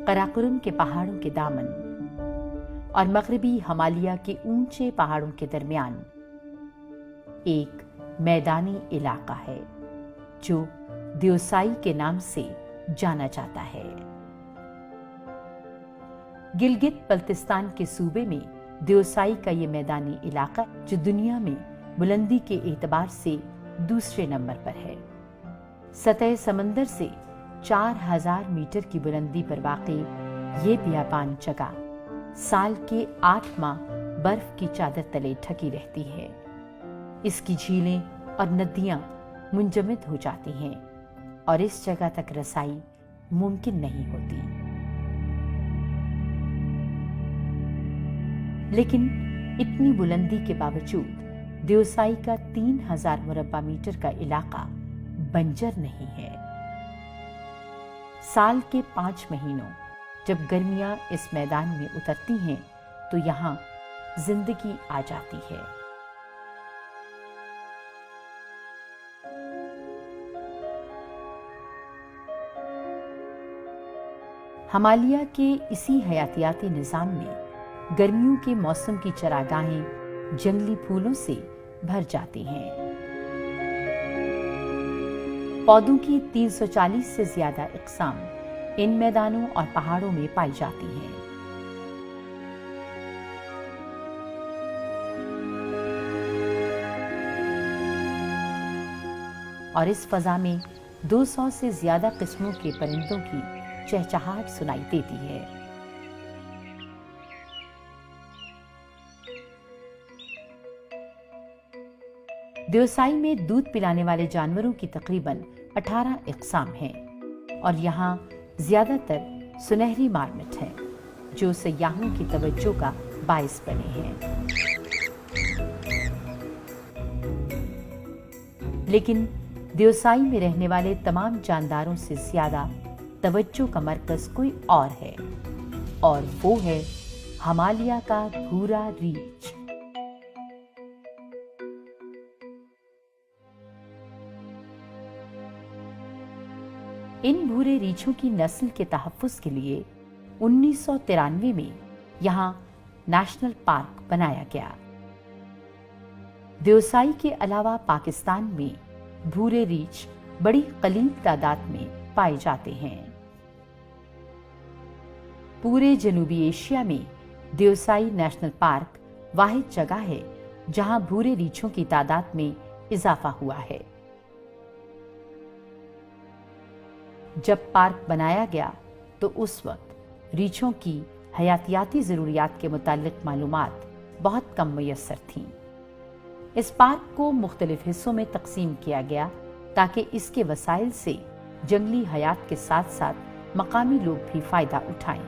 कराकोरम के पहाड़ों के दामन और मगरबी हिमालय के ऊंचे पहाड़ों के दरमियान एक मैदानी इलाका है जो देओसाई के नाम से जाना जाता है। गिलगित बल्तिस्तान के सूबे में देओसाई का ये मैदानी इलाका जो दुनिया में बुलंदी के एतबार से दूसरे नंबर पर है। सतह समंदर से 4000 मीटर की बुलंदी पर वाक़ई ये बियाबान जगह साल के 8 माह बर्फ की चादर तले ढकी रहती है। इसकी झीलें और नदियां मुंजमद हो जाती हैं और इस जगह तक रसाई मुमकिन नहीं होती। लेकिन इतनी बुलंदी के बावजूद देओसाई का 3000 मुरब्बा मीटर का इलाका बंजर नहीं है। साल के 5 महीनों जब गर्मियां इस मैदान में उतरती हैं तो यहां जिंदगी आ जाती है। हिमालय के इसी हयातियाती निजाम में गर्मियों के मौसम की चरागाहें जंगली फूलों से भर जाती हैं। पौधों की 340 से ज्यादा इकसाम इन मैदानों और पहाड़ों में पाई जाती हैं। और इस फजा में 200 से ज्यादा किस्मों के परिंदों की चहचहाहट सुनाई देती है। देओसाई में दूध पिलाने वाले जानवरों की तकरीबन 18 इकसाम हैं और यहाँ ज्यादातर सुनहरी मार्मिट हैं जो सयाहों की तवज्जो का बाइस बने हैं। लेकिन देओसाई में रहने वाले तमाम जानदारों से ज्यादा तवज्जो का मरकज कोई और है और वो है हिमालय का भूरा रीछ। इन भूरे रीछों की नस्ल के तहफ्फुज़ के लिए 1993 में यहाँ नेशनल पार्क बनाया गया। देओसाई के अलावा पाकिस्तान में भूरे रीछ बड़ी कलील तादाद में पाए जाते हैं। पूरे जनूबी एशिया में देओसाई नेशनल पार्क वाहिद जगह है जहां भूरे रीछों की तादाद में इजाफा हुआ है। जब पार्क बनाया गया तो उस वक्त रीछों की हयातियाती ज़रूरियात के मुतालिक मालूमात बहुत कम मुयस्सर थीं। इस पार्क को मुख्तलिफ हिस्सों में तकसीम किया गया ताकि इसके वसाइल से जंगली हयात के साथ साथ मकामी लोग भी फायदा उठाएं।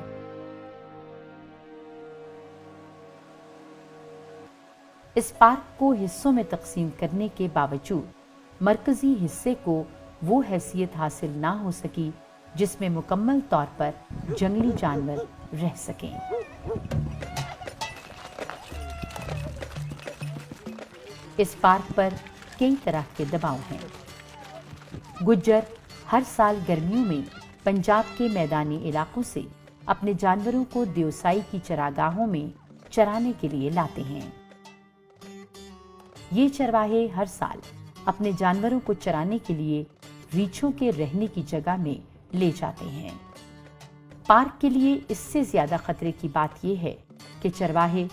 इस पार्क को हिस्सों में तकसीम करने के बावजूद मरकजी हिस्से को वो हैसियत हासिल ना हो सकी जिसमें मुकम्मल तौर पर जंगली जानवर रह सकें। इस पार्क पर कई तरह के दबाव हैं। गुज्जर हर साल गर्मियों में पंजाब के मैदानी इलाकों से अपने जानवरों को देओसाई की चरागाहों में चराने के लिए लाते हैं। ये चरवाहे हर साल अपने जानवरों को चराने के लिए रीछों के रहने की जगह में ले जाते हैं। पार्क के लिए इससे ज्यादा खतरे की बात यह है कि चरवाहे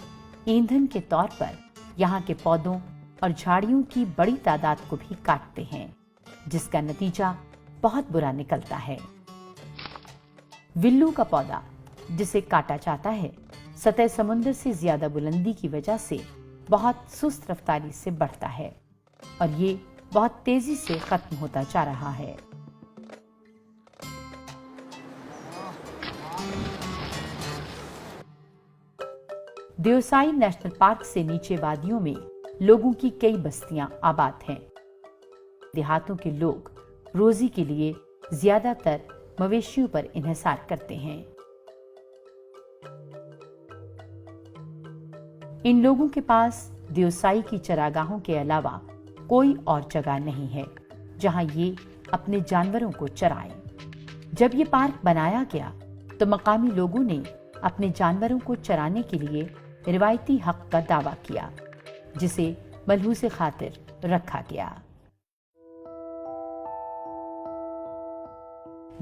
ईंधन के तौर पर यहाँ के पौधों और झाड़ियों की बड़ी तादाद को भी काटते हैं, जिसका नतीजा बहुत बुरा निकलता है। विल्लू का पौधा जिसे काटा जाता है, सतह समुद्र से ज्यादा बुलंदी की वजह से बहुत सुस्त रफ्तारी से बढ़ता है और ये बहुत तेजी से खत्म होता जा रहा है। देओसाई नेशनल पार्क से नीचे वादियों में लोगों की कई बस्तियां आबाद हैं। देहातों के लोग रोजी के लिए ज्यादातर मवेशियों पर इन्हिसार करते हैं। इन लोगों के पास देओसाई की चरागाहों के अलावा कोई और जगह नहीं है जहां ये अपने जानवरों को चराएं। जब ये पार्क बनाया गया तो मकामी लोगों ने अपने जानवरों को चराने के लिए रिवायती हक का दावा किया, जिसे मलहूस खातिर रखा गया।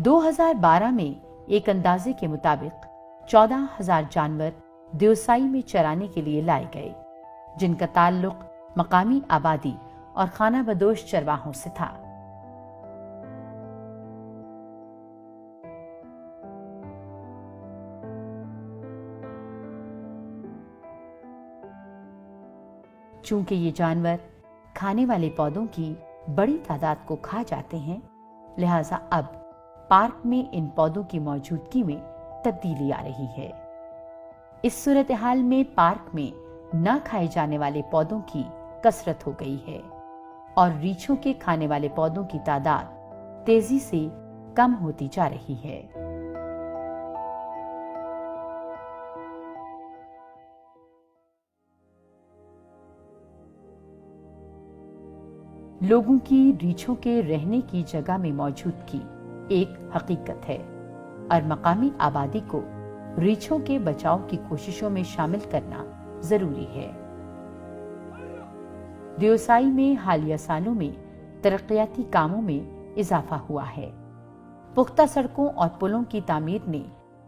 2012 में एक अंदाजे के मुताबिक 14,000 जानवर देवसाई में चराने के लिए लाए गए, जिनका ताल्लुक मकामी आबादी और खाना बदोश चरवाहों से था। चूंकि ये जानवर खाने वाले पौधों की बड़ी तादाद को खा जाते हैं, लिहाजा अब पार्क में इन पौधों की मौजूदगी में तब्दीली आ रही है। इस सूरत हाल में पार्क में न खाए जाने वाले पौधों की कसरत हो गई है और रीछों के खाने वाले पौधों की तादाद तेजी से कम होती जा रही है। लोगों की रीछों के रहने की जगह में मौजूदगी एक हकीकत है और मकामी आबादी को रीछों के बचाव की कोशिशों में शामिल करना जरूरी है। देवसाई में हालिया सालों में तरक्याती कामों में इजाफा हुआ है। पुख्ता सड़कों और पुलों की तामीर ने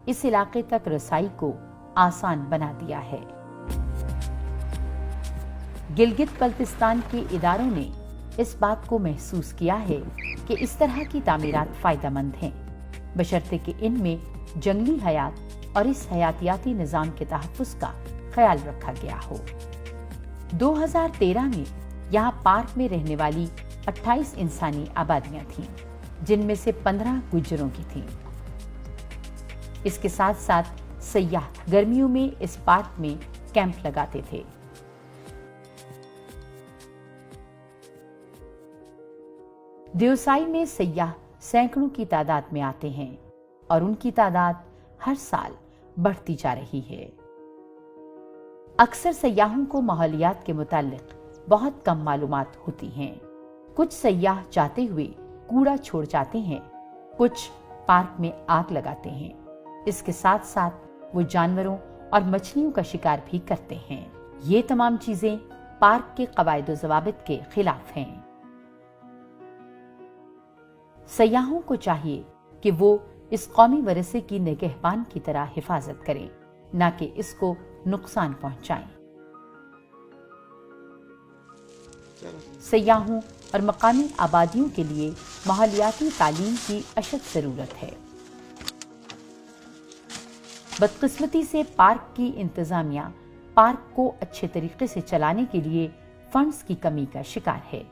इस इलाके तक रसाई को आसान बना दिया है। गिलगित बल्तिस्तान के इदारों ने इस बात को महसूस किया है कि इस तरह की तामीरात फायदेमंद हैं, बशर्ते कि इनमें जंगली हयात और इस हयातियाती निजाम के तहफ्फुज़ का ख्याल रखा गया हो। 2013 में यहाँ पार्क में रहने वाली 28 इंसानी आबादियां थीं, जिनमें से 15 गुज्जरों की थीं। इसके साथ साथ सयाह गर्मियों में इस पार्क में कैंप लगाते थे। देवसाई में सयाह सैकड़ों की तादाद में आते हैं और उनकी तादाद हर साल बढ़ती जा रही है। अक्सर सयाहों को माहौलियात के मुताल्लिक बहुत कम मालूमात होती हैं। कुछ सयाह जाते हुए कूड़ा छोड़ जाते हैं, कुछ पार्क में आग लगाते हैं। इसके साथ साथ वो जानवरों और मछलियों का शिकार भी करते हैं। ये तमाम चीजें पार्क के कवायद व ज़वाबित के खिलाफ हैं। सयाहों को चाहिए कि वो इस कौमी वरसे की निगहबान की तरह हिफाजत करें, न कि इसको नुकसान पहुंचाएं। सयाहों और मकामी आबादियों के लिए माहौलियाती तालीम की अशद जरूरत है। बदकिस्मती से पार्क की इंतजामिया पार्क को अच्छे तरीके से चलाने के लिए फंड्स की कमी का शिकार है।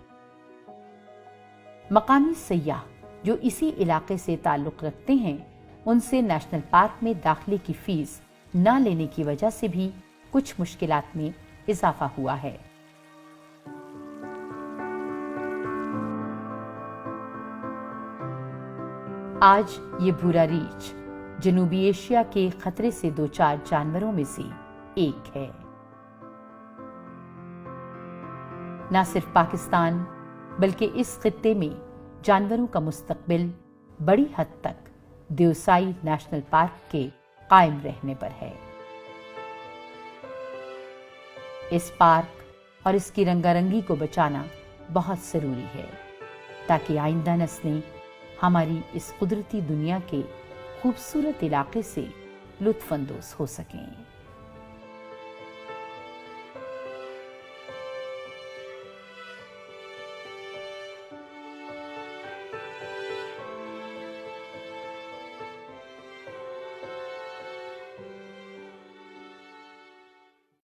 मकामी सयाह जो इसी इलाके से ताल्लुक रखते हैं, उनसे नेशनल पार्क में दाखिले की फीस न लेने की वजह से भी कुछ मुश्किलात में इजाफा हुआ है। आज ये भूरा रीछ जनूबी एशिया के खतरे से दो चार जानवरों में से एक है। न सिर्फ पाकिस्तान बल्कि इस खित्ते में जानवरों का मुस्तकबिल बड़ी हद तक देवसाई नेशनल पार्क के कायम रहने पर है। इस पार्क और इसकी रंगारंगी को बचाना बहुत जरूरी है, ताकि आइंदा नस्लें हमारी इस कुदरती दुनिया के खूबसूरत इलाके से लुत्फ अंदोज हो सकें।